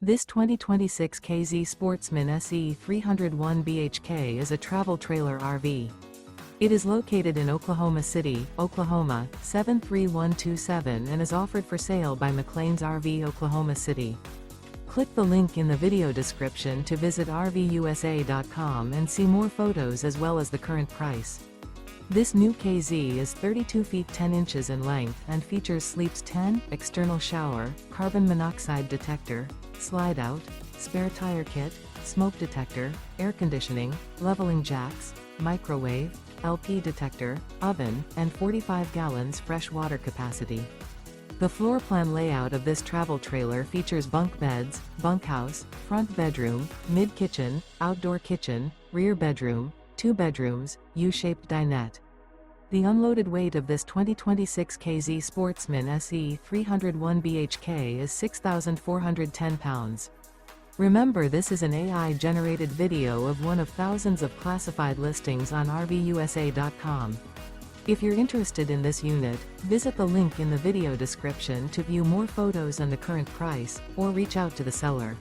This 2026 K-Z Sportsmen SE 301 BHK is a travel trailer RV. It is located in Oklahoma City, Oklahoma, 73127 and is offered for sale by McClain's RV Oklahoma City. Click the link in the video description to visit RVUSA.com and see more photos as well as the current price. This new K-Z is 32 feet 10 inches in length and features sleeps 10, external shower, carbon monoxide detector, slide-out, spare tire kit, smoke detector, air conditioning, leveling jacks, microwave, LP detector, oven, and 45 gallons fresh water capacity. The floor plan layout of this travel trailer features bunk beds, bunkhouse, front bedroom, mid-kitchen, outdoor kitchen, rear bedroom, 2 bedrooms, U-shaped dinette. The unloaded weight of this 2026 K-Z Sportsmen SE 301 BHK is 6,410 pounds. Remember, this is an AI-generated video of one of thousands of classified listings on RVUSA.com. If you're interested in this unit, visit the link in the video description to view more photos and the current price, or reach out to the seller.